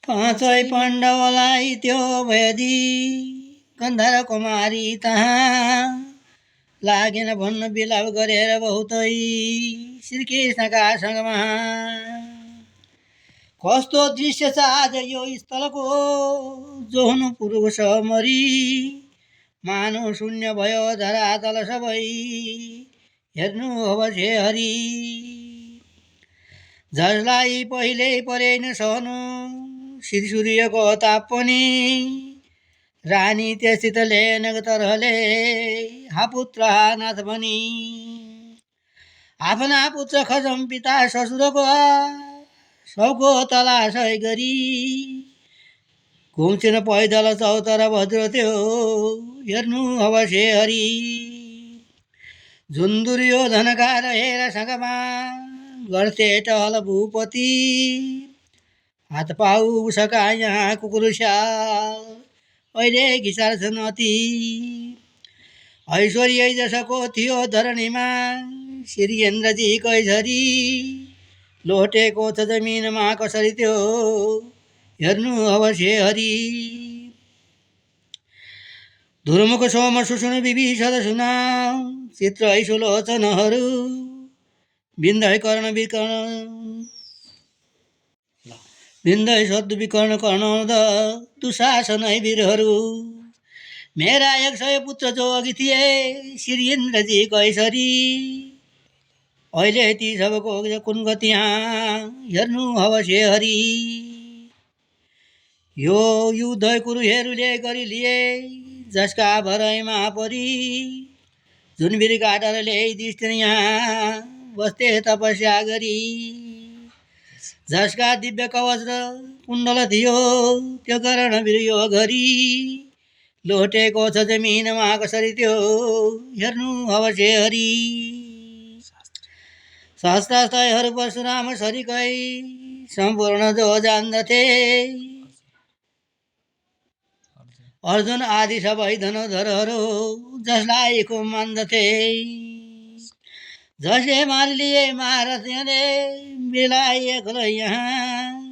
पाँचै पाण्डवलाई त्यो भयदी गन्धर कुमारी तहाँ लागेन भन्न बिलाप गरेर बहुतै श्रीकृष्णका सँगमा। कस्तो दृश्य छ आज यो स्थलको जो हुनु पुरुष मरी मानव शून्य भयो धरातल सबै हेर्नु अवश्य हरि। जसलाई पहिले परेन सहनु श्री सूर्यको ताप पनि रानी त्यसित लेन तरहले हापुत्र नाथ भनी। आफ्ना पुत्र खजम पिता ससुरको सबको तलासै गरी घुम्छिन पैदल चौतर भद्र त्यो हेर्नु अवश्य हरि। जुन दुर्योधनका रहेर सँगमा गर्थे टहल भूपति हात पाउ उसका यहाँ कुकुर स्याल अहिले घिसार्छन् अति। ऐश्वर्य जसको थियो धरणीमा श्रीन्द्रजी कैसरी लोटेको छ जमिनमा कसरी त्यो हेर्नु अवश्य हरि। धुर्मुख सोम सुषुण विभीषण सुना चित्र ऐसुलोचनहरू बिन्दै कर्ण विकर्ण बिन्दै सद् विकर्ण कर्ण दुशासन वीरहरू। मेरा 100 पुत्र जो अघि थिए श्रीन्द्रजी कैसरी अहिले ती सबको कुन गति हेर्नु अवश्य हरि। यो युद्ध कुरुहरूले गरी लिए जसका भरैमा परी जुन वीर गाडरले दृष्टि यहाँ बस्थे तपस्या गरी। जसका दिव्य कवच र कुण्डल थियो त्यो कर्ण वीर यो घरी लोटेको छ जमिनमा कसरी त्यो हेर्नु अवश्य हरि। शास्त्रास्त्रहरू परशुराम सरिकै सम्पूर्ण जो जान्दथे अर्जुन आदि सबै धनुधरहरू जसलाई खुब मान्दथे। जसले मारिलिए महारथ बिलाए खुलै यहाँ